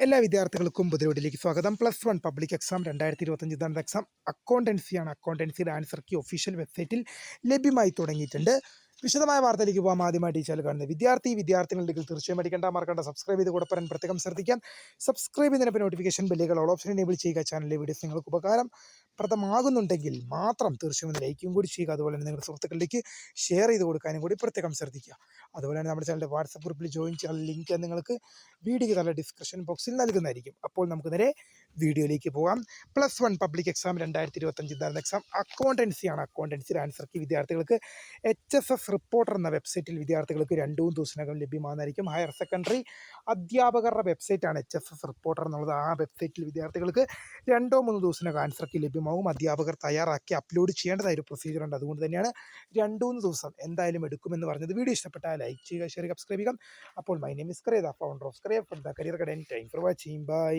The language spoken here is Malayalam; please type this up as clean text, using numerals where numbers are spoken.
എല്ലാ വിദ്യാർത്ഥികൾക്കും പുതിയവിടിലേക്ക് സ്വാഗതം. +1 പബ്ലിക് എക്സാം 2025 ഇതാണ് എക്സാം. അക്കൗണ്ടൻസിയാണ്. അക്കൗണ്ടൻസിയുടെ ആൻസർ കീ ഒഫീഷ്യൽ വെബ്സൈറ്റിൽ ലഭ്യമായി തുടങ്ങിയിട്ടുണ്ട്. വിശദമായ വാർത്തയിലേക്ക് പോകാം. ആദ്യമായിട്ട് ഈ ചാനൽ കാണുന്നത് വിദ്യാർത്ഥികളുണ്ടെങ്കിൽ തീർച്ചയായും അടിക്കേണ്ട മറക്കേണ്ട സബ്സ്ക്രൈബ് ചെയ്ത് കൂടെ പറയാൻ പ്രത്യേകം ശ്രദ്ധിക്കാം. സബ്സ്ക്രൈബ് ചെയ്യുന്നതിന് നോട്ടിഫിക്കേഷൻ ബെല്ലുകൾ ഓൾ ഓപ്ഷൻ എനേബിൾ ചെയ്യുക. ചാനലിലെ വീഡിയോസ് നിങ്ങൾക്ക് ഉപകാരപ്രദമാകുന്നുണ്ടെങ്കിൽ മാത്രം തീർച്ചയായും ഒന്ന് ലൈക്കും കൂടി ചെയ്യുക. അതുപോലെ തന്നെ നിങ്ങളുടെ സുഹൃത്തുക്കളിലേക്ക് ഷെയർ ചെയ്ത് കൊടുക്കാനും കൂടി പ്രത്യേകം ശ്രദ്ധിക്കുക. അതുപോലെ തന്നെ നമ്മുടെ ചാനലിൻ്റെ വാട്സപ്പ് ഗ്രൂപ്പിൽ ജോയിൻ ചെയ്യാൻ ലിങ്ക് നിങ്ങൾക്ക് വീഡിയോയ്ക്ക് നല്ല ഡിസ്ക്രിപ്ഷൻ ബോക്സിൽ നൽകുന്നതായിരിക്കും. അപ്പോൾ നമുക്ക് നേരെ വീഡിയോയിലേക്ക് പോകാം. +1 പബ്ലിക് എക്സാം 2025 ഇതാണ് എക്സാം. അക്കൗണ്ടൻസിയാണ്. അക്കൗണ്ടൻസിയുടെ ആൻസർ കീ വിദ്യാർത്ഥികൾക്ക് HSS റിപ്പോർട്ടർ എന്ന വെബ്സൈറ്റിൽ വിദ്യാർത്ഥികൾക്ക് 2 ദിവസത്തിനകം ലഭ്യമാകുന്നതായിരിക്കും. ഹയർ സെക്കൻഡറി അധ്യാപകരുടെ വെബ്സൈറ്റാണ് HSS റിപ്പോർട്ടർ എന്നുള്ളത്. ആ വെബ്സൈറ്റിൽ വിദ്യാർത്ഥികൾക്ക് 2-3 ദിവസത്തിനകം ആൻസർ കീ ലഭ്യമാകും. അധ്യാപകർ തയ്യാറാക്കി അപ്ലോഡ് ചെയ്യേണ്ടതായ ഒരു പ്രൊസീജിയർ ഉണ്ട്. അതുകൊണ്ട് തന്നെയാണ് 2-3 ദിവസം എന്തായാലും എടുക്കുമെന്ന് പറഞ്ഞത്. വീഡിയോ ഇഷ്ടപ്പെട്ടാൽ ലൈക്ക് ചെയ്യുക, ഷെയർ ചെയ്യുക, സബ്സ്ക്രൈബ് ചെയ്യുക. അപ്പോൾ my name is Kareda, founder of Kareda career guidance. Time for watching. By.